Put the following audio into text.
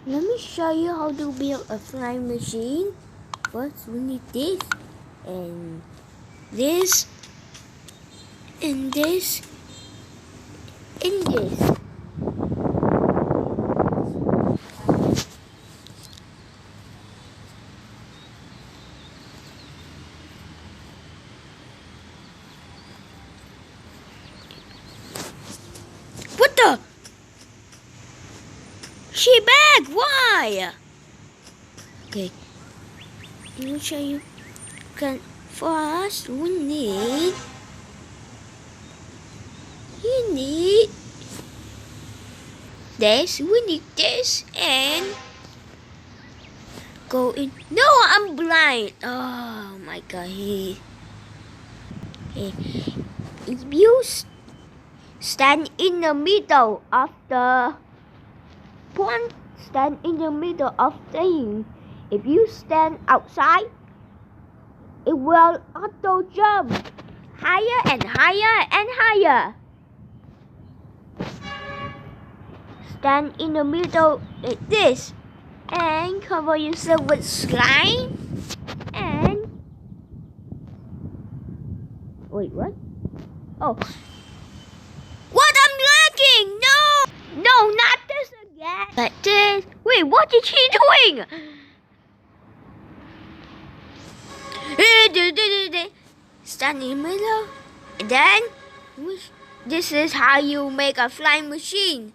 Let me show you how to build a flying machine. First, we need this and this and this and this. What the? She back? Why? Okay, let me show you. First, we need. You need this. We need this and go in. No, I'm blind. Oh my god. If you stand in the middle of the point, stand in the middle of thing. If you stand outside, it will auto jump higher and higher and higher. Stand in the middle like this and cover yourself with slime and wait, what? Oh, what? I'm lagging. No, not this again. Like this. Wait, what is he doing? Stand in the middle and then this is how you make a flying machine.